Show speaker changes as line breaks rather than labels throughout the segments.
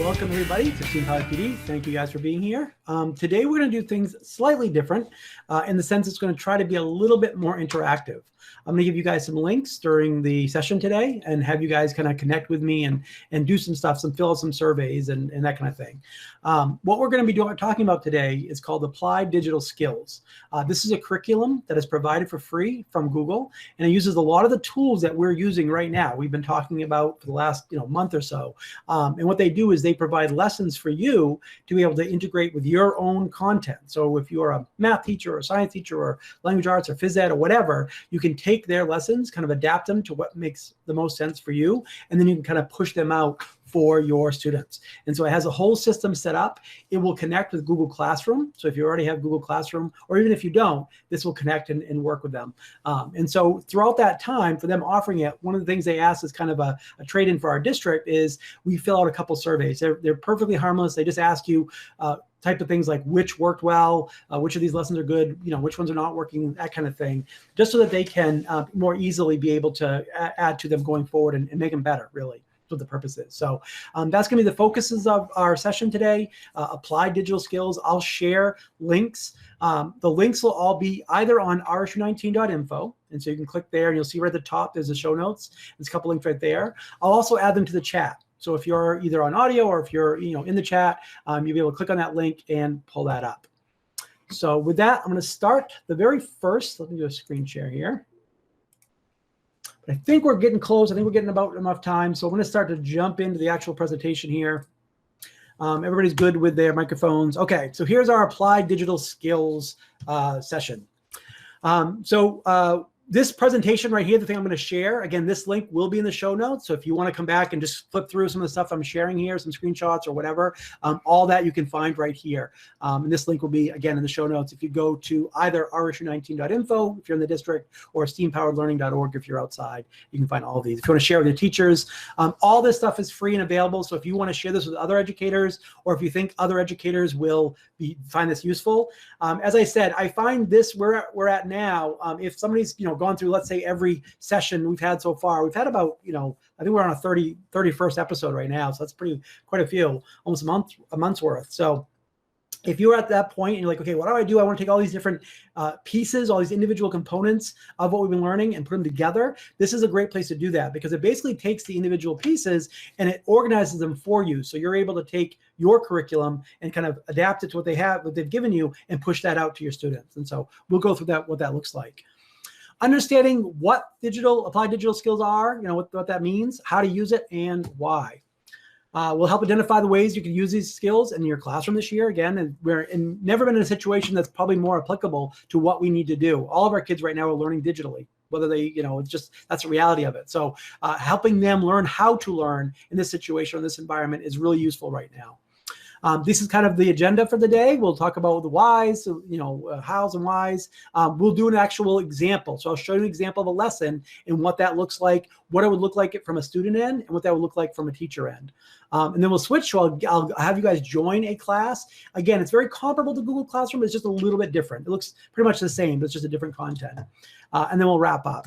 welcome everybody to Team Pilot PD. Thank you guys for being here. Today we're going to do things slightly different in the sense it's going to try to be a little bit more interactive. I'm going to give you guys some links during the session today and have you guys kind of connect with me and do some stuff, fill out some surveys and that kind of thing. What we're going to be talking about today is called Applied Digital Skills. This is a curriculum that is provided for free from Google, and it uses a lot of the tools that we're using right now. We've been talking about for the last month or so. And what they do is they provide lessons for you to be able to integrate with your own content. So if you're a math teacher or a science teacher or language arts or phys ed or whatever, you can take their lessons, kind of adapt them to what makes the most sense for you, and then you can kind of push them out for your students. And so it has a whole system set up. It will connect with Google Classroom. So if you already have Google Classroom, or even if you don't, this will connect and work with them. And so throughout that time, for them offering it, one of the things they ask is kind of a trade-in for our district is we fill out a couple surveys. They're perfectly harmless. They just ask you type of things like which worked well, which of these lessons are good, which ones are not working, that kind of thing, just so that they can more easily be able to add to them going forward and make them better, really. What the purpose is. So that's going to be the focuses of our session today, applied digital skills. I'll share links. The links will all be either on rsu19.info, and so you can click there and you'll see right at the top there's the show notes. There's a couple links right there. I'll also add them to the chat. So if you're either on audio or if you're in the chat, you'll be able to click on that link and pull that up. So with that, I'm going to start the very first. Let me do a screen share here. I think we're getting close. I think we're getting about enough time. So I'm going to start to jump into the actual presentation here. Everybody's good with their microphones. Okay, so here's our applied digital skills session. This presentation right here, the thing I'm going to share, again, this link will be in the show notes. So if you want to come back and just flip through some of the stuff I'm sharing here, some screenshots or whatever, all that you can find right here. And this link will be, again, in the show notes. If you go to either rsu19.info, if you're in the district, or steampoweredlearning.org if you're outside, you can find all of these. If you want to share with your teachers, all this stuff is free and available. So if you want to share this with other educators, or if you think other educators will find this useful, as I said, I find this where we're at now, if somebody's gone through, let's say, every session we've had so far, we've had about, I think we're on a 31st episode right now. So that's quite a few, almost a month's worth. So if you're at that point and you're like, okay, what do? I want to take all these different pieces, all these individual components of what we've been learning and put them together. This is a great place to do that because it basically takes the individual pieces and it organizes them for you. So you're able to take your curriculum and kind of adapt it to what they've given you and push that out to your students. And so we'll go through that, what that looks like. Understanding what applied digital skills are, what that means, how to use it, and why. We'll help identify the ways you can use these skills in your classroom this year. Again, and we're never been in a situation that's probably more applicable to what we need to do. All of our kids right now are learning digitally, whether they, it's just, that's the reality of it. So helping them learn how to learn in this situation or this environment is really useful right now. This is kind of the agenda for the day. We'll talk about the whys, hows and whys. We'll do an actual example. So I'll show you an example of a lesson and what that looks like, what it would look like from a student end, and what that would look like from a teacher end. And then we'll switch. So I'll have you guys join a class. Again, it's very comparable to Google Classroom. It's just a little bit different. It looks pretty much the same, but it's just a different content. And then we'll wrap up.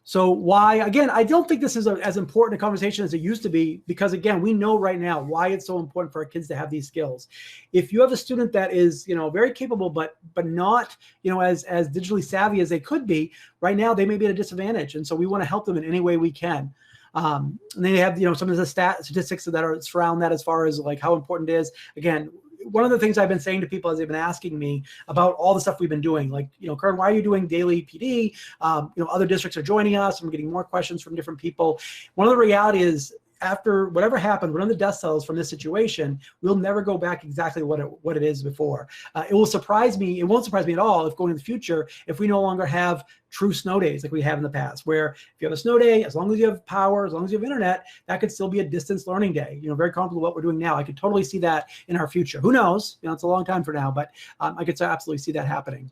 So why, again, I don't think this is as important a conversation as it used to be because, again, we know right now why it's so important for our kids to have these skills. If you have a student that is, very capable, but not, as digitally savvy as they could be, right now they may be at a disadvantage. And so we want to help them in any way we can. And they have, some of the statistics that are surround that as far as like how important it is. Again, one of the things I've been saying to people as they've been asking me about all the stuff we've been doing, like, Kern, why are you doing daily PD? Other districts are joining us. I'm getting more questions from different people. One of the reality is after whatever happened, one of the dust settles from this situation, we'll never go back exactly what it is before. It will surprise me. It won't surprise me at all if going in the future, if we no longer have true snow days like we have in the past, where if you have a snow day, as long as you have power, as long as you have internet, that could still be a distance learning day. Very comparable to what we're doing now. I could totally see that in our future. Who knows? It's a long time for now, but I could absolutely see that happening.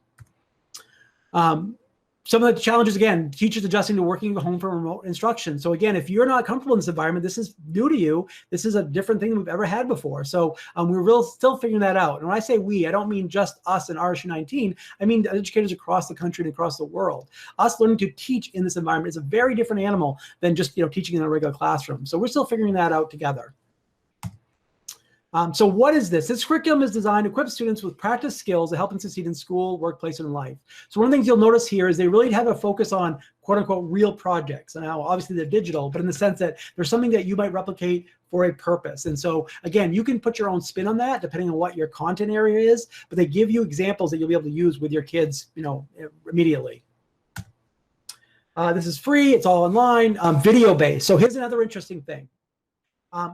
Some of the challenges, again, teachers adjusting to working at home from remote instruction. So again, if you're not comfortable in this environment, this is new to you. This is a different thing than we've ever had before. So we're still figuring that out. And when I say we, I don't mean just us and RSU19. I mean educators across the country and across the world. Us learning to teach in this environment is a very different animal than just teaching in a regular classroom. So we're still figuring that out together. So what is this? This curriculum is designed to equip students with practice skills to help them succeed in school, workplace, and in life. So one of the things you'll notice here is they really have a focus on quote unquote real projects. And now obviously they're digital, but in the sense that there's something that you might replicate for a purpose. And so again, you can put your own spin on that depending on what your content area is, but they give you examples that you'll be able to use with your kids, immediately. This is free, it's all online, video based. So here's another interesting thing.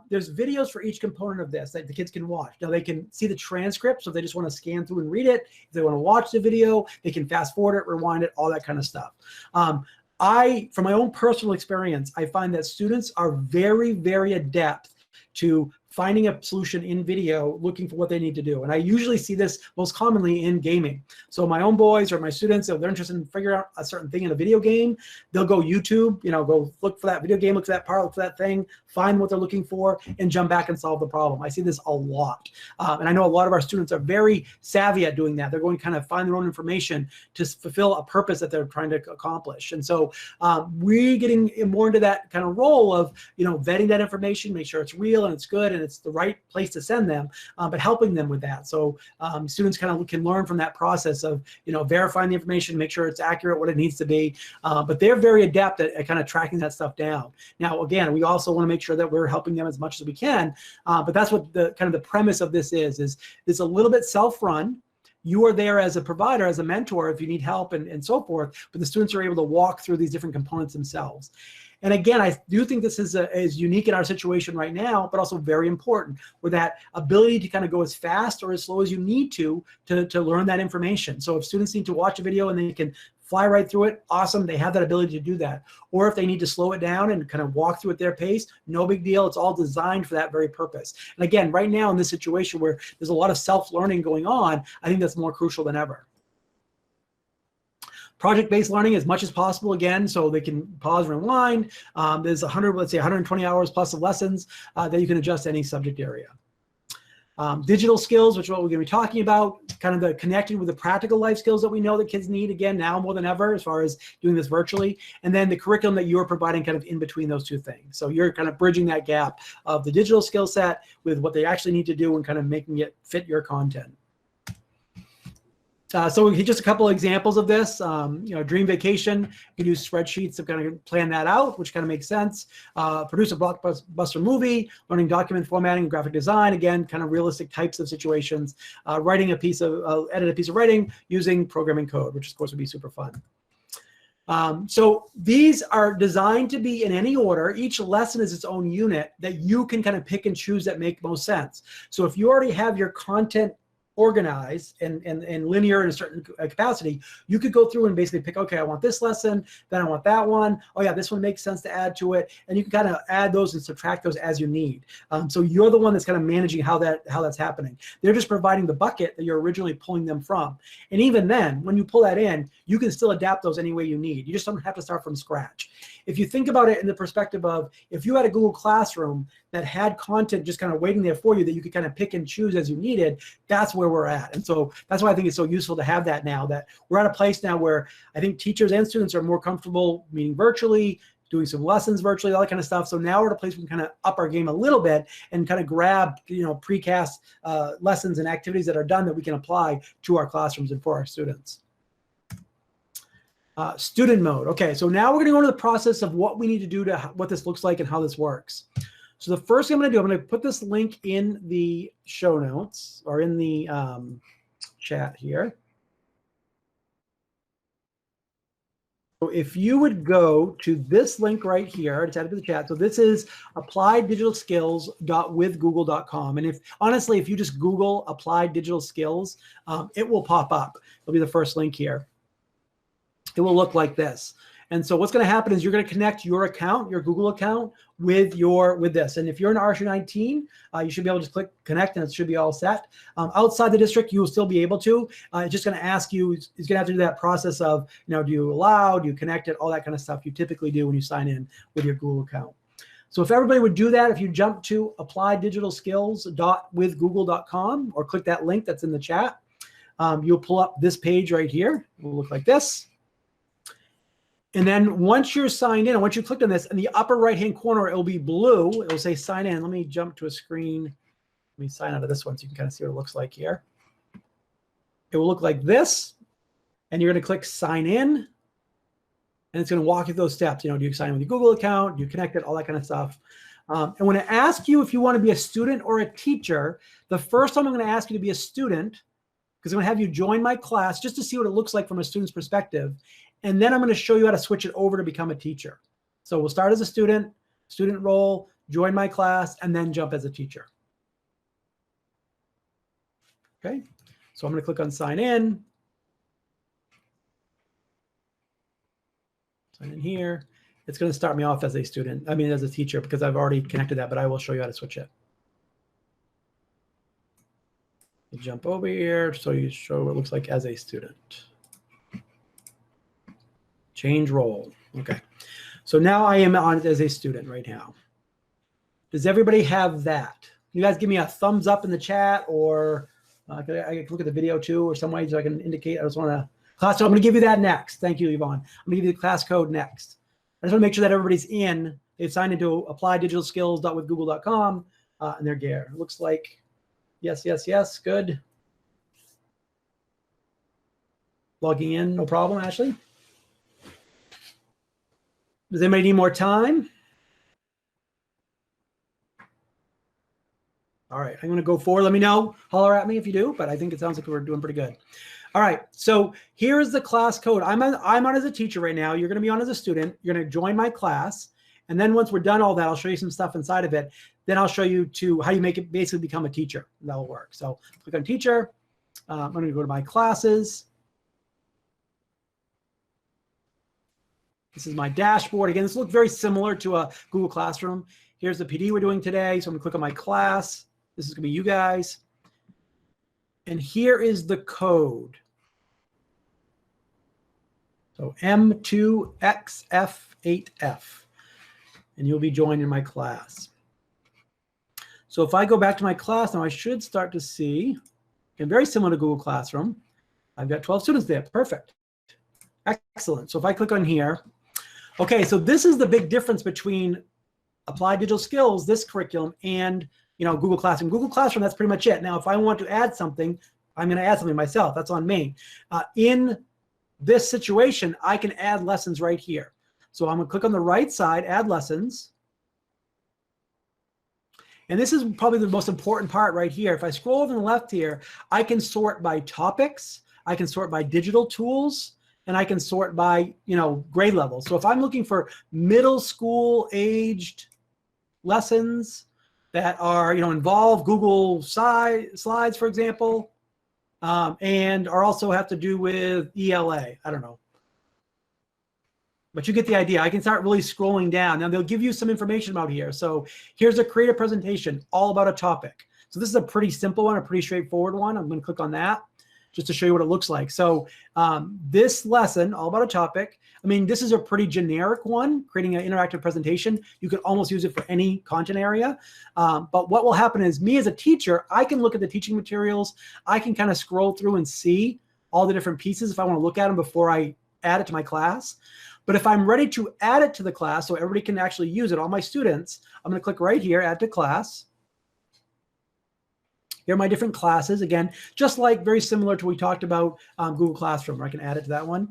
There's videos for each component of this that the kids can watch. Now they can see the transcript, so if they just want to scan through and read it. If they want to watch the video, they can fast forward it, rewind it, all that kind of stuff. From my own personal experience, I find that students are very, very adept to finding a solution in video, looking for what they need to do. And I usually see this most commonly in gaming. So my own boys or my students, if they're interested in figuring out a certain thing in a video game, they'll go YouTube, go look for that video game, look for that part, look for that thing, find what they're looking for, and jump back and solve the problem. I see this a lot. And I know a lot of our students are very savvy at doing that. They're going to kind of find their own information to fulfill a purpose that they're trying to accomplish. And so we're getting more into that kind of role of, vetting that information, make sure it's real and it's good and it's the right place to send them, but helping them with that. So students kind of can learn from that process of, verifying the information, make sure it's accurate, what it needs to be. But they're very adept at kind of tracking that stuff down. Now, again, we also want to make sure that we're helping them as much as we can. But that's what the kind of the premise of this is it's a little bit self-run. You are there as a provider, as a mentor, if you need help and so forth, but the students are able to walk through these different components themselves. And again, I do think this is unique in our situation right now, but also very important, with that ability to kind of go as fast or as slow as you need to learn that information. So if students need to watch a video and they can fly right through it, awesome, they have that ability to do that. Or if they need to slow it down and kind of walk through at their pace, no big deal. It's all designed for that very purpose. And again, right now in this situation where there's a lot of self-learning going on, I think that's more crucial than ever. Project-based learning as much as possible, again, so they can pause and rewind. There's 120 hours plus of lessons that you can adjust to any subject area. Digital skills, which is what we're going to be talking about, kind of the connected with the practical life skills that we know that kids need, again, now more than ever, as far as doing this virtually. And then the curriculum that you're providing kind of in between those two things. So you're kind of bridging that gap of the digital skill set with what they actually need to do and kind of making it fit your content. So just a couple of examples of this, dream vacation, you can use spreadsheets to kind of plan that out, which kind of makes sense. Produce a blockbuster movie, learning document formatting and graphic design, again, kind of realistic types of situations. Edit a piece of writing using programming code, which of course would be super fun. So these are designed to be in any order. Each lesson is its own unit that you can kind of pick and choose that make most sense. So if you already have your content organized and linear in a certain capacity, you could go through and basically pick, okay, I want this lesson, then I want that one. Oh yeah, this one makes sense to add to it. And you can kind of add those and subtract those as you need. So you're the one that's kind of managing how that's happening. They're just providing the bucket that you're originally pulling them from. And even then, when you pull that in, you can still adapt those any way you need. You just don't have to start from scratch. If you think about it in the perspective of, if you had a Google Classroom that had content just kind of waiting there for you that you could kind of pick and choose as you needed, that's where we're at. And so that's why I think it's so useful to have that now, that we're at a place now where I think teachers and students are more comfortable meeting virtually, doing some lessons virtually, all that kind of stuff. So now we're at a place we can kind of up our game a little bit and kind of grab, precast lessons and activities that are done that we can apply to our classrooms and for our students. Student mode. Okay, so now we're going to go into the process of what we need to do to what this looks like and how this works. So the first thing I'm going to do, I'm going to put this link in the show notes or in the chat here. So if you would go to this link right here, it's added to the chat. So this is applieddigitalskills.withgoogle.com. And if honestly, if you just Google applied digital skills, it will pop up. It'll be the first link here. It will look like this. And so what's going to happen is you're going to connect your account, your Google account, with this. And if you're an RSU19, you should be able to click connect and it should be all set. Outside the district, you will still be able to. It's just going to ask you, it's going to have to do that process of, do you allow, do you connect it, all that kind of stuff you typically do when you sign in with your Google account. So if everybody would do that, if you jump to applieddigitalskills.withgoogle.com or click that link that's in the chat, you'll pull up this page right here. It will look like this. And then once you're signed in, and once you clicked on this, in the upper right-hand corner, it will be blue. It will say sign in. Let me jump to a screen Let me sign out of this one so you can kind of see what it looks like here. It will look like this, and you're going to click sign in, and it's going to walk you through those steps. You know, do you sign in with your Google account? Do you connect it? All that kind of stuff. And when I ask you if you want to be a student or a teacher, the first time I'm going to ask you to be a student, because I'm going to have you join my class just to see what it looks like from a student's perspective. And then I'm going to show you how to switch it over to become a teacher. So we'll start as a student role, join my class, and then jump as a teacher. Okay, so I'm going to click on sign in. Sign in here. It's going to start me off as a student, as a teacher, because I've already connected that, but I will show you how to switch it. You jump over here so you show what it looks like as a student. Change role. Okay. So now I am on it as a student right now. Does everybody have that? You guys give me a thumbs up in the chat, or I can look at the video too, or some way so I can indicate. I just want to class. So I'm going to give you that next. Thank you, Yvonne. I'm going to give you the class code next. I just want to make sure that everybody's in. They've signed into applydigitalskills.withgoogle.com, and they're there. It looks like yes, yes, yes. Good. Logging in, no problem, Ashley. Does anybody need more time? All right, I'm going to go forward. Let me know. Holler at me if you do, but I think it sounds like we're doing pretty good. All right, so here's the class code. I'm on as a teacher right now. You're going to be on as a student. You're going to join my class. And then once we're done all that, I'll show you some stuff inside of it. Then I'll show you how you make it basically become a teacher. That'll work. So click on teacher. I'm going to go to my classes. This is my dashboard. Again, this looks very similar to a Google Classroom. Here's the PD we're doing today. So I'm going to click on my class. This is going to be you guys. And here is the code. So M2XF8F. And you'll be joining my class. So if I go back to my class now, I should start to see, and very similar to Google Classroom, I've got 12 students there. Perfect. Excellent. So if I click on here, okay, so this is the big difference between Applied Digital Skills, this curriculum, and Google Classroom. Google Classroom, that's pretty much it. Now, if I want to add something, I'm going to add something myself. That's on me. In this situation, I can add lessons right here. So I'm going to click on the right side, add lessons. And this is probably the most important part right here. If I scroll over to the left here, I can sort by topics, I can sort by digital tools, and I can sort by, grade level. So if I'm looking for middle school aged lessons that are, involve Google slides, for example, and are also have to do with ELA, I don't know. But you get the idea. I can start really scrolling down. Now they'll give you some information about here. So here's a create a presentation all about a topic. So this is a pretty simple one, a pretty straightforward one. I'm going to click on that just to show you what it looks like. So this lesson, all about a topic, this is a pretty generic one, creating an interactive presentation. You could almost use it for any content area. But what will happen is me as a teacher, I can look at the teaching materials. I can kind of scroll through and see all the different pieces if I want to look at them before I add it to my class. But if I'm ready to add it to the class so everybody can actually use it, all my students, I'm going to click right here, add to class. Here are my different classes. Again, just like very similar to what we talked about Google Classroom, where I can add it to that one.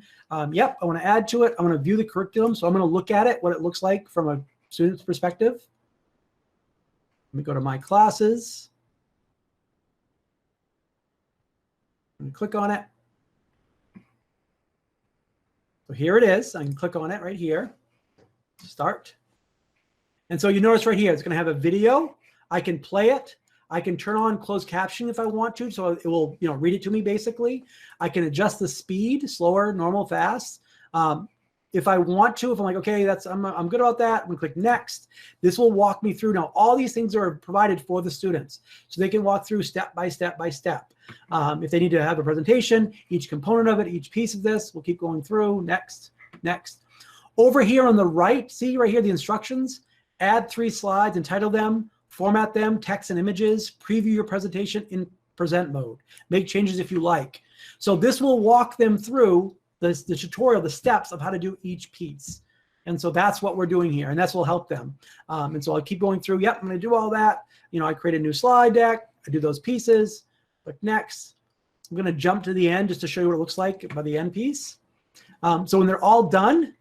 Yep, I want to add to it. I want to view the curriculum. So I'm going to look at it, what it looks like from a student's perspective. Let me go to my classes. I'm going to click on it. So here it is. I can click on it right here. Start. And so you notice right here, it's going to have a video. I can play it. I can turn on closed captioning if I want to, so it will, read it to me basically. I can adjust the speed, slower, normal, fast. If I want to, if I'm like, okay, I'm good about that, I'm gonna click next. This will walk me through. Now, all these things are provided for the students, so they can walk through step by step by step. If they need to have a presentation, each component of it, each piece of this, we'll keep going through. Next, next. Over here on the right, see right here the instructions. Add 3 slides, entitle them, format them, text and images, preview your presentation in present mode. Make changes if you like. So this will walk them through the tutorial, the steps of how to do each piece. And so that's what we're doing here, and that's what will help them. And so I'll keep going through. Yep, I'm going to do all that. I create a new slide deck, I do those pieces, click next. I'm going to jump to the end just to show you what it looks like by the end piece. So when they're all done,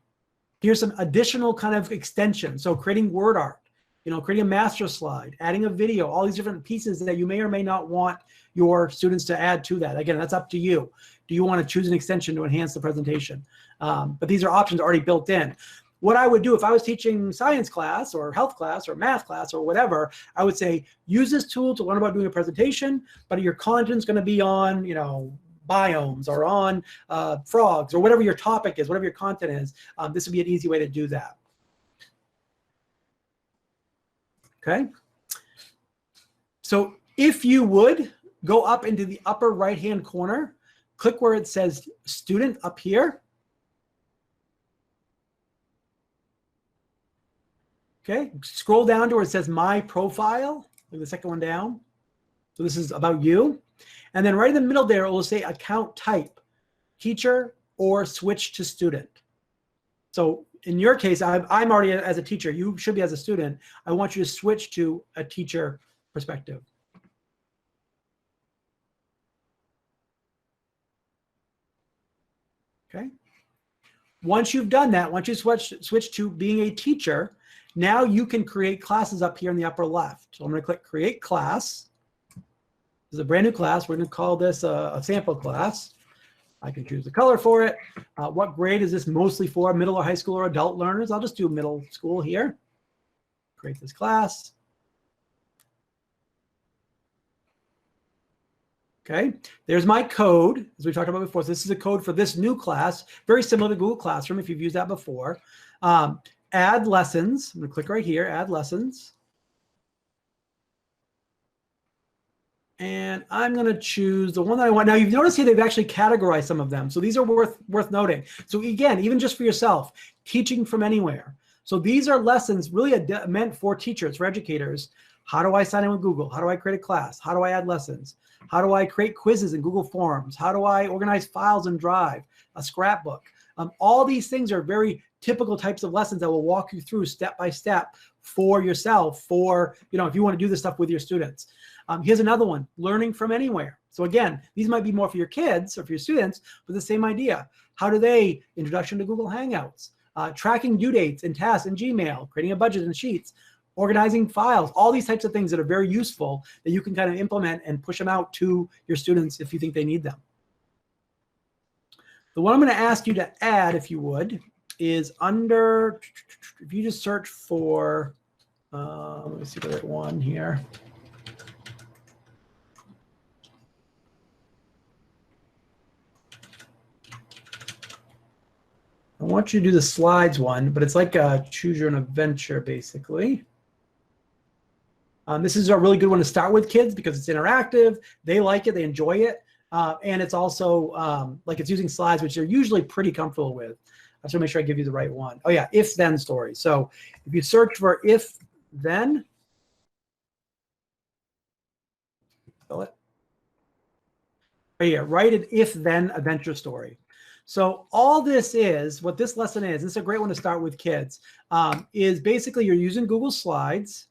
here's some additional kind of extension. So creating word art, creating a master slide, adding a video, all these different pieces that you may or may not want your students to add to that. Again, that's up to you. Do you want to choose an extension to enhance the presentation? But these are options already built in. What I would do if I was teaching science class or health class or math class or whatever, I would say, use this tool to learn about doing a presentation, but your content's going to be on, biomes or on frogs or whatever your topic is, whatever your content is. This would be an easy way to do that. Okay. So if you would go up into the upper right-hand corner, click where it says student up here. Okay, scroll down to where it says my profile, like the second one down. So this is about you. And then right in the middle there, it will say account type, teacher or switch to student. So in your case, I'm already as a teacher. You should be as a student. I want you to switch to a teacher perspective. Okay. Once you've done that, once you switch to being a teacher, now you can create classes up here in the upper left. So I'm going to click create class. This is a brand new class. We're going to call this a sample class. I can choose the color for it. What grade is this mostly for? Middle or high school or adult learners? I'll just do middle school here. Create this class. Okay, there's my code, as we talked about before. So this is a code for this new class, very similar to Google Classroom if you've used that before. Add lessons. I'm going to click right here, add lessons. And I'm going to choose the one that I want. Now, you've noticed here they've actually categorized some of them. So these are worth noting. So again, even just for yourself, teaching from anywhere. So these are lessons really meant for teachers, for educators. How do I sign in with Google? How do I create a class? How do I add lessons? How do I create quizzes in Google Forms? How do I organize files in Drive, a scrapbook? All these things are very typical types of lessons that will walk you through step by step for yourself, for, if you want to do this stuff with your students. Here's another one, learning from anywhere. So again, these might be more for your kids or for your students, but the same idea. How do they, introduction to Google Hangouts, tracking due dates and tasks in Gmail, creating a budget and sheets, organizing files, all these types of things that are very useful that you can kind of implement and push them out to your students if you think they need them. The one I'm going to ask you to add, if you would, is under, if you just search for, let me see the right one here. I want you to do the slides one, but it's like a choose your own adventure, basically. This is a really good one to start with kids because it's interactive. They like it. They enjoy it. And it's also like it's using slides, which they're usually pretty comfortable with. I just want to make sure I give you the right one. Oh, yeah, if-then story. So if you search for if-then, spell it. Right here, write an if-then adventure story. So all this is, what this lesson is, this is a great one to start with kids, is basically you're using Google Slides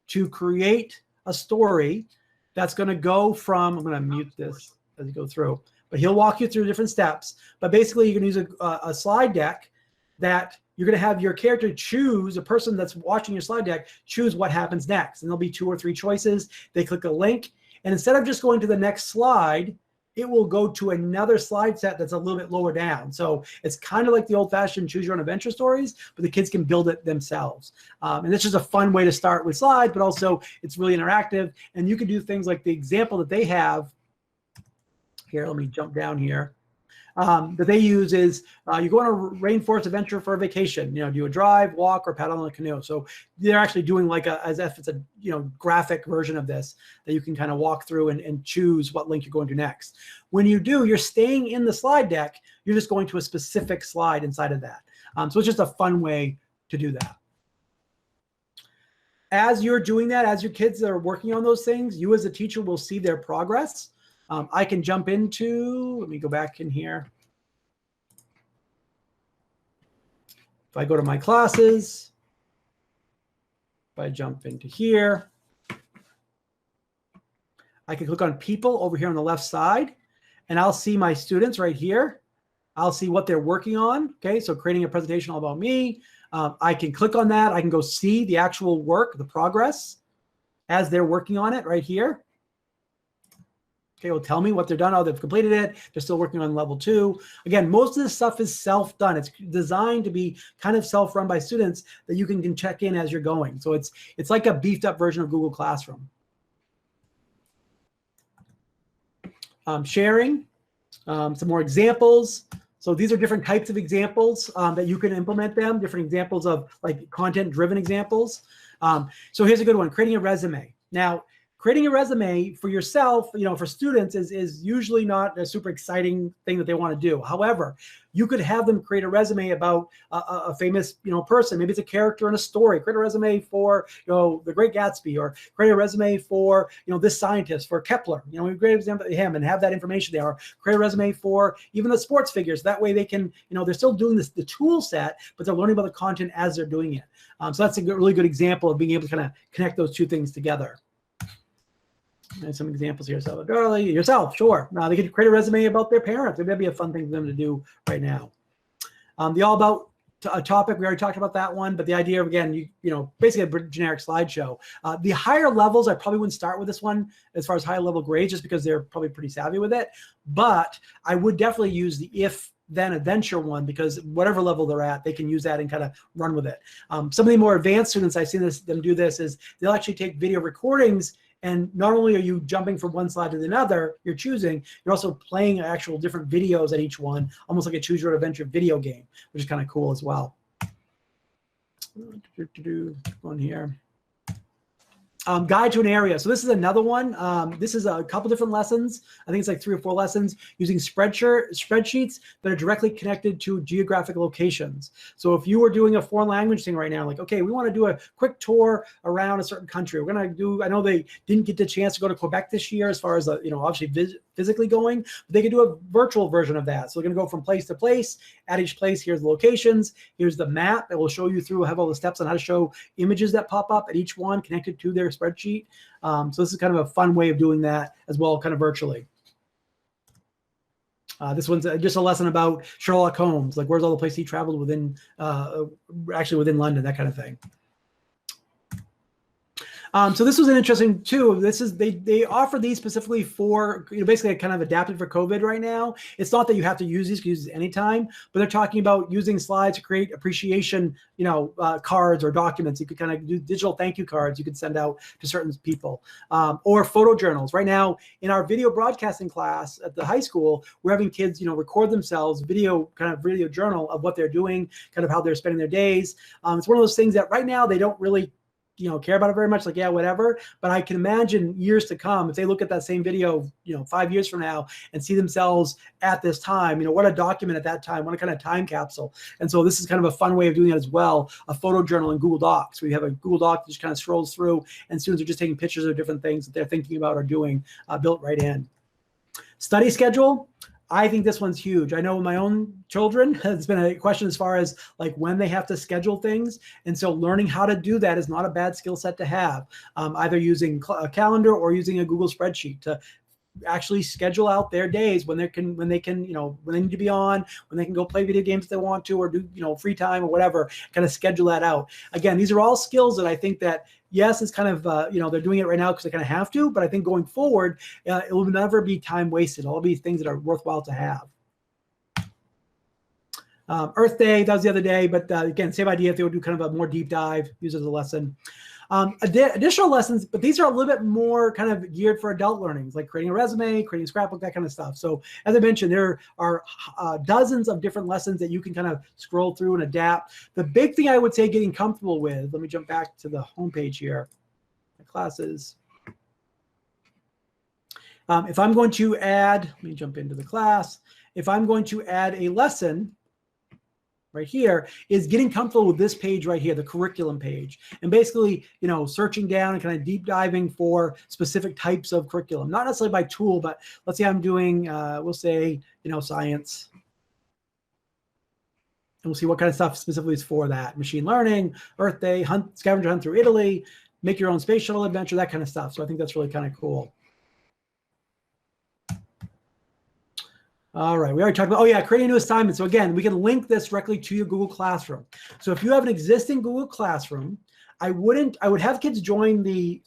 to create a story that's going to go from, I'm going to mute this as you go through, but he'll walk you through different steps. But basically you're going to use a slide deck that you're going to have your character choose, a person that's watching your slide deck, choose what happens next. And there'll be 2 or 3 choices. They click a link. And instead of just going to the next slide, it will go to another slide set that's a little bit lower down. So it's kind of like the old-fashioned choose your own adventure stories, but the kids can build it themselves. And it's just a fun way to start with slides, but also it's really interactive. And you can do things like the example that they have. Here, let me jump down here. That they use is you go on a rainforest adventure for a vacation. Do a drive, walk, or paddle on a canoe. So they're actually doing like as if it's a graphic version of this that you can kind of walk through and choose what link you're going to next. When you do, you're staying in the slide deck. You're just going to a specific slide inside of that. So it's just a fun way to do that. As you're doing that, as your kids are working on those things, you as a teacher will see their progress. I can jump into, let me go back in here. If I go to my classes, if I jump into here, I can click on people over here on the left side, and I'll see my students right here. I'll see what they're working on. Okay, so creating a presentation all about me. I can click on that. I can go see the actual work, the progress as they're working on it right here. Okay, it'll tell me what they're done. Oh, they've completed it. They're still working on level 2. Again, most of this stuff is self-done. It's designed to be kind of self-run by students that you can check in as you're going. So it's like a beefed up version of Google Classroom. Sharing, some more examples. So these are different types of examples that you can implement them, different examples of like content-driven examples. So here's a good one, creating a resume. Now, creating a resume for yourself, for students is usually not a super exciting thing that they want to do. However, you could have them create a resume about a famous, person. Maybe it's a character in a story. Create a resume for, the Great Gatsby, or create a resume for, this scientist, for Kepler. We create an example of him and have that information there. Or create a resume for even the sports figures. That way they can, they're still doing the tool set, but they're learning about the content as they're doing it. So that's a really good example of being able to kind of connect those two things together. And some examples here. So, Darlie, yourself, sure. They could create a resume about their parents. Maybe that'd be a fun thing for them to do right now. The all about topic, we already talked about that one, but the idea of, again, basically a generic slideshow. The higher levels, I probably wouldn't start with this one as far as high level grades, just because they're probably pretty savvy with it. But I would definitely use the if then adventure one, because whatever level they're at, they can use that and kind of run with it. Some of the more advanced students, I've seen them do this, is they'll actually take video recordings. And not only are you jumping from one slide to another, you're also playing actual different videos at each one, almost like a choose your own adventure video game, which is kind of cool as well. One here. Guide to an area. So this is another one. This is a couple different lessons. I think it's like 3 or 4 lessons using spreadsheets that are directly connected to geographic locations. So if you were doing a foreign language thing right now, like, okay, we want to do a quick tour around a certain country. We're going to do, I know they didn't get the chance to go to Quebec this year as far as, obviously physically going, but they could do a virtual version of that. So they're going to go from place to place. At each place, here's the locations. Here's the map that will show you through, have all the steps on how to show images that pop up at each one connected to their spreadsheet. So this is kind of a fun way of doing that as well, kind of virtually. This one's just a lesson about Sherlock Holmes, like where's all the places he traveled within, actually within London, that kind of thing. So this was an interesting too. This is they offer these specifically for basically kind of adapted for COVID right now. It's not that you have to use these; you can use these anytime. But they're talking about using slides to create appreciation, cards or documents. You could kind of do digital thank you cards. You could send out to certain people, or photo journals. Right now, in our video broadcasting class at the high school, we're having kids, record themselves, video journal of what they're doing, kind of how they're spending their days. It's one of those things that right now they don't really care about it very much, like, yeah, whatever. But I can imagine years to come, if they look at that same video, 5 years from now and see themselves at this time, what a document at that time, what a kind of time capsule. And so this is kind of a fun way of doing that as well, a photo journal in Google Docs, where you have a Google Doc that just kind of scrolls through and students are just taking pictures of different things that they're thinking about or doing, built right in. Study schedule. I think this one's huge. I know with my own children, it's been a question as far as like when they have to schedule things. And so learning how to do that is not a bad skill set to have, either using a calendar or using a Google spreadsheet to actually schedule out their days when they can, when they need to be on, when they can go play video games if they want to, or do, free time or whatever, kind of schedule that out. Again, these are all skills that I think that, yes, it's kind of, they're doing it right now because they kind of have to, but I think going forward, it will never be time wasted. It'll all be things that are worthwhile to have. Earth Day, that was the other day, but again, same idea. If they would do kind of a more deep dive, use it as a lesson. Additional lessons, but these are a little bit more kind of geared for adult learnings, like creating a resume, creating a scrapbook, that kind of stuff. So as I mentioned, there are dozens of different lessons that you can kind of scroll through and adapt. The big thing I would say getting comfortable with, let me jump back to the homepage here, my classes. If I'm going to add, let me jump into the class. If I'm going to add a lesson, right here, is getting comfortable with this page right here, the curriculum page, and basically, searching down and kind of deep diving for specific types of curriculum, not necessarily by tool, but let's say I'm doing, we'll say, science, and we'll see what kind of stuff specifically is for that. Machine learning, Earth Day, scavenger hunt through Italy, make your own space shuttle adventure, that kind of stuff. So I think that's really kind of cool. All right, we already talked about, oh yeah, creating a new assignment. So again, we can link this directly to your Google Classroom. So if you have an existing Google Classroom, I would have kids join the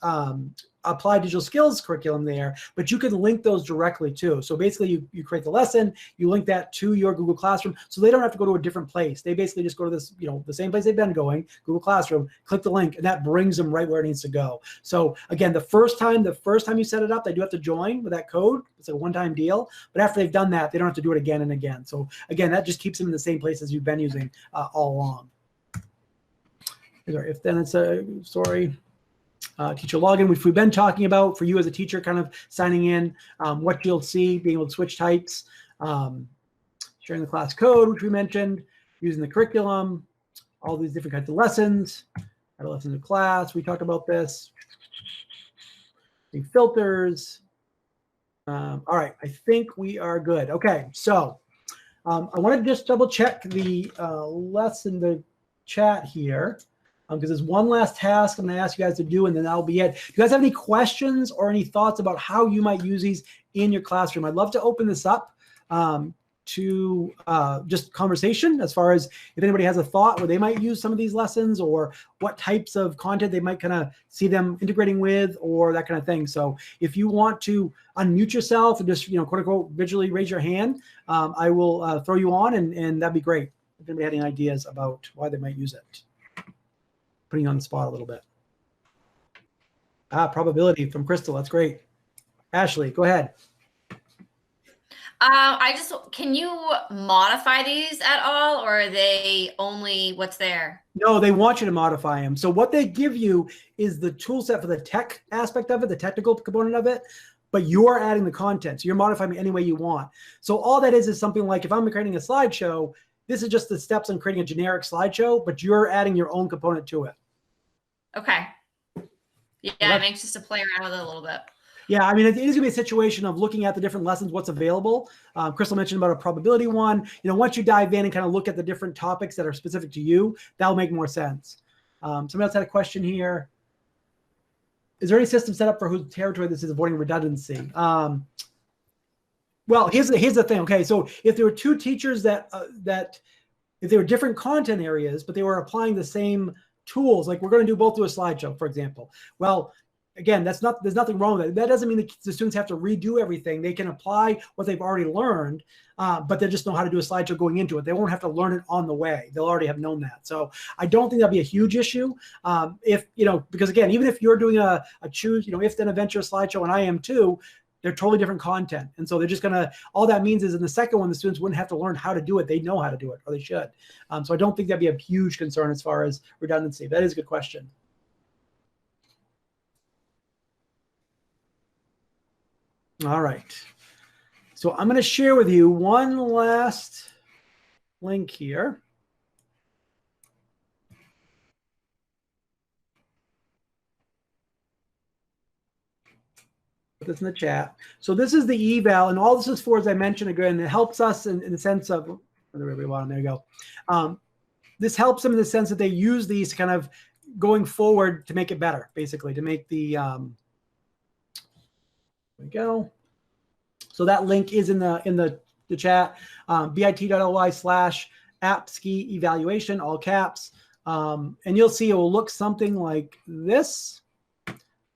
Applied Digital Skills curriculum there, but you can link those directly too. So basically you create the lesson, you link that to your Google Classroom, so they don't have to go to a different place. They basically just go to this, the same place they've been going, Google Classroom, click the link, and that brings them right where it needs to go. So again, the first time you set it up, they do have to join with that code. It's a one-time deal, but after they've done that, they don't have to do it again and again. So again, that just keeps them in the same place as you've been using all along. If then it's a, sorry. Teacher login, which we've been talking about for you as a teacher, kind of signing in, what you'll see, being able to switch types, sharing the class code, which we mentioned, using the curriculum, all these different kinds of lessons, add a lesson to class. We talked about this. The filters. All right, I think we are good. Okay, so I want to just double check the lesson, the chat here. Because there's one last task I'm going to ask you guys to do, and then that'll be it. Do you guys have any questions or any thoughts about how you might use these in your classroom? I'd love to open this up to just conversation as far as if anybody has a thought where they might use some of these lessons, or what types of content they might kind of see them integrating with, or that kind of thing. So if you want to unmute yourself and just, quote unquote, visually raise your hand, I will throw you on, and that'd be great if anybody had any ideas about why they might use it. Putting you on the spot a little bit. Probability from Crystal. That's great. Ashley, go ahead.
Can you modify these at all, or are they only what's there?
No, they want you to modify them. So what they give you is the tool set for the tech aspect of it, the technical component of it, but you're adding the content. So you're modifying it any way you want. So all that is something like, if I'm creating a slideshow, this is just the steps on creating a generic slideshow, but you're adding your own component to it.
Okay. Yeah, I'm anxious to play around with it a little bit.
Yeah, I mean, it is going to be a situation of looking at the different lessons, what's available. Crystal mentioned about a probability one. Once you dive in and kind of look at the different topics that are specific to you, that'll make more sense. Somebody else had a question here. Is there any system set up for whose territory this is, avoiding redundancy? Well, here's the thing. Okay, so if there were two teachers that if they were different content areas, but they were applying the same tools, like we're going to do a slideshow, for example. Well, again, there's nothing wrong with that. That doesn't mean the students have to redo everything. They can apply what they've already learned, but they just know how to do a slideshow going into it. They won't have to learn it on the way. They'll already have known that. So I don't think that'll be a huge issue. Because again, even if you're doing a choose, if then adventure slideshow, and I am too, they're totally different content. And so they're just all that means is in the second one, the students wouldn't have to learn how to do it. They know how to do it, or they should. So I don't think that'd be a huge concern as far as redundancy. That is a good question. All right. So I'm going to share with you one last link here. Put this in the chat. So this is the eval, and all this is for, as I mentioned again, it helps us in the sense of, there you go. This helps them in the sense that they use these to kind of going forward to make it better, basically, to make the, there we go. So that link is in the chat, bit.ly/appski evaluation, all caps. And you'll see it will look something like this.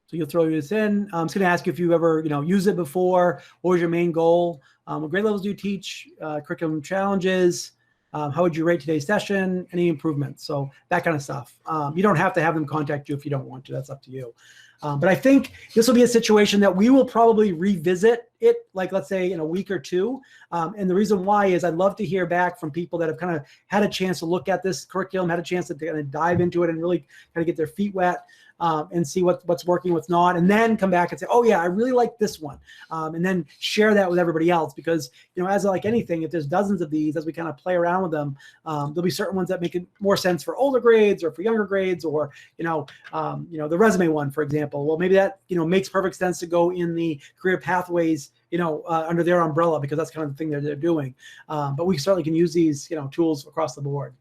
So you'll throw this in. I'm just going to ask you if you ever, used it before. What was your main goal? What grade levels do you teach? Curriculum challenges. How would you rate today's session? Any improvements? So that kind of stuff. You don't have to have them contact you if you don't want to. That's up to you. But I think this will be a situation that we will probably revisit it, like let's say in a week or two. And the reason why is I'd love to hear back from people that have kind of had a chance to look at this curriculum, had a chance to kind of dive into it and really kind of get their feet wet. And see what's working, what's not, and then come back and say, oh yeah, I really like this one, and then share that with everybody else. Because as like anything, if there's dozens of these, as we kind of play around with them, there'll be certain ones that make it more sense for older grades or for younger grades, or the resume one, for example. Well, maybe that makes perfect sense to go in the career pathways under their umbrella, because that's kind of the thing that they're doing. But we certainly can use these tools across the board.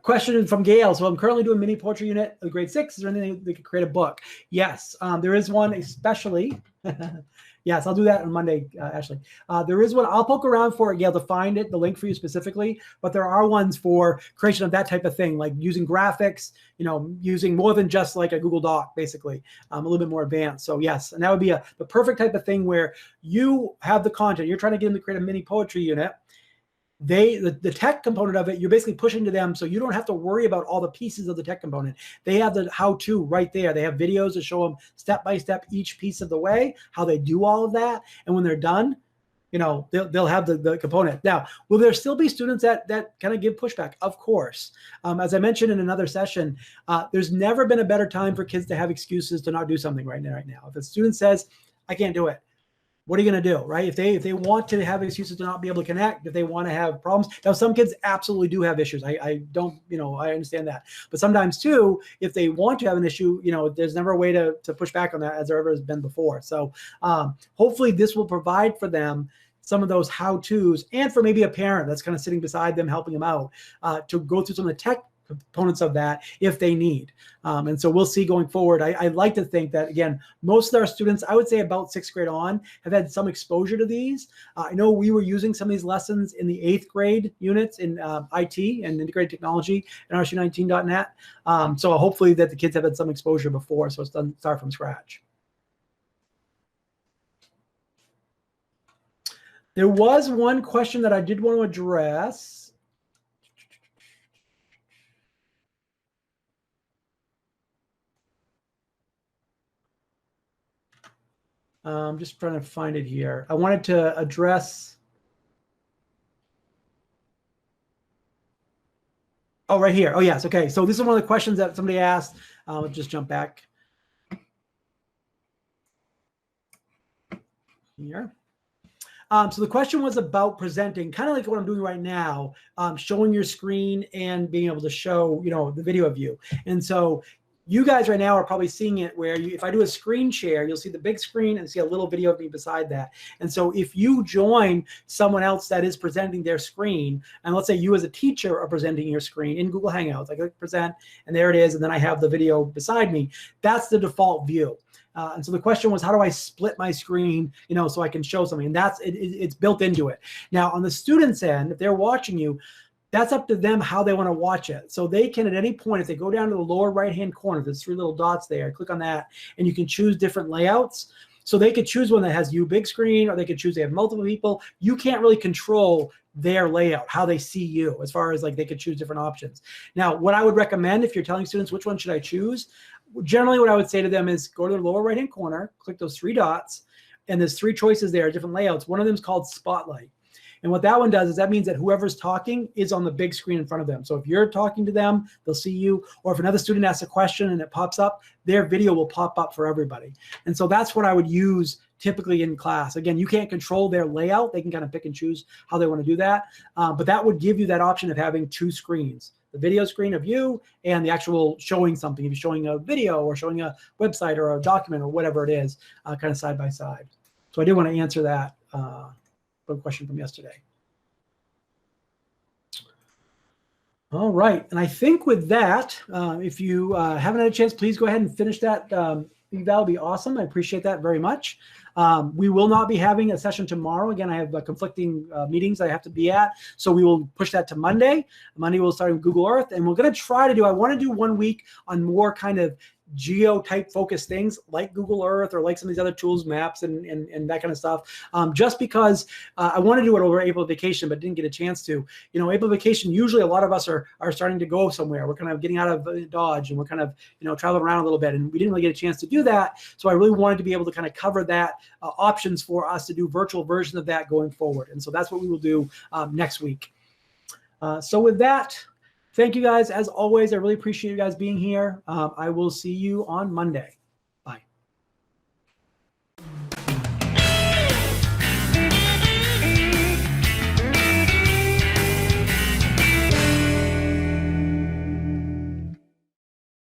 Question from Gail. So I'm currently doing mini poetry unit of grade 6. Is there anything that could create a book? Yes, there is one especially. Yes, I'll do that on Monday, Ashley. There is one. I'll poke around for it, Gail, to find it, the link for you specifically. But there are ones for creation of that type of thing, like using graphics, using more than just like a Google Doc, basically, a little bit more advanced. So yes, and that would be the perfect type of thing where you have the content. You're trying to get them to create a mini poetry unit. The tech component of it, you're basically pushing to them, so you don't have to worry about all the pieces of the tech component. They have the how-to right there. They have videos that show them step by step each piece of the way, how they do all of that, and when they're done, they'll have the component. Now, will there still be students that kind of give pushback? Of course. As I mentioned in another session, there's never been a better time for kids to have excuses to not do something right now. If a student says, "I can't do it," what are you going to do, right? If they want to have excuses to not be able to connect, if they want to have problems. Now, some kids absolutely do have issues. I don't, I understand that. But sometimes too, if they want to have an issue, there's never a way to push back on that as there ever has been before. So hopefully this will provide for them some of those how-tos, and for maybe a parent that's kind of sitting beside them, helping them out to go through some of the tech components of that if they need. And so we'll see going forward. I like to think that, again, most of our students, I would say about 6th grade on, have had some exposure to these. I know we were using some of these lessons in the 8th grade units in IT and integrated technology in RSU19.net. So hopefully that the kids have had some exposure before, so it's doesn't start from scratch. There was one question that I did want to address. I'm just trying to find it here. I wanted to address. Oh, right here. Oh, yes. Okay. So this is one of the questions that somebody asked. I'll just jump back here. So the question was about presenting, kind of like what I'm doing right now, showing your screen and being able to show, the video of you. And so you guys right now are probably seeing it where if I do a screen share, you'll see the big screen and see a little video of me beside that. And so if you join someone else that is presenting their screen, and let's say you as a teacher are presenting your screen in Google Hangouts, I click present, and there it is, and then I have the video beside me. That's the default view. And so the question was, how do I split my screen, so I can show something? And that's it's built into it. Now, on the student's end, if they're watching you, that's up to them how they want to watch it. So they can, at any point, if they go down to the lower right-hand corner, there's 3 little dots there, click on that, and you can choose different layouts. So they could choose one that has you big screen, or they could choose they have multiple people. You can't really control their layout, how they see you, as far as like they could choose different options. Now, what I would recommend if you're telling students which one should I choose, generally what I would say to them is go to the lower right-hand corner, click those 3 dots, and there's 3 choices there, different layouts. One of them is called Spotlight. And what that one does is that means that whoever's talking is on the big screen in front of them. So if you're talking to them, they'll see you. Or if another student asks a question and it pops up, their video will pop up for everybody. And so that's what I would use typically in class. Again, you can't control their layout. They can kind of pick and choose how they want to do that. But that would give you that option of having 2 screens. The video screen of you and the actual showing something. If you're showing a video or showing a website or a document or whatever it is, kind of side by side. So I did want to answer that question from yesterday. All right. And I think with that, if you haven't had a chance, please go ahead and finish that. That would be awesome. I appreciate that very much. We will not be having a session tomorrow. Again, I have conflicting meetings I have to be at. So we will push that to Monday. Monday we'll start with Google Earth. And we're going to try to do, I want to do 1 week on more kind of geo-type focused things like Google Earth or like some of these other tools, maps and that kind of stuff, just because I want to do it over April vacation, but didn't get a chance to. April vacation, usually a lot of us are starting to go somewhere. We're kind of getting out of Dodge and we're kind of, traveling around a little bit, and we didn't really get a chance to do that. So I really wanted to be able to kind of cover that options for us to do virtual versions of that going forward. And so that's what we will do next week. So with that, thank you guys. As always, I really appreciate you guys being here. I will see you on Monday.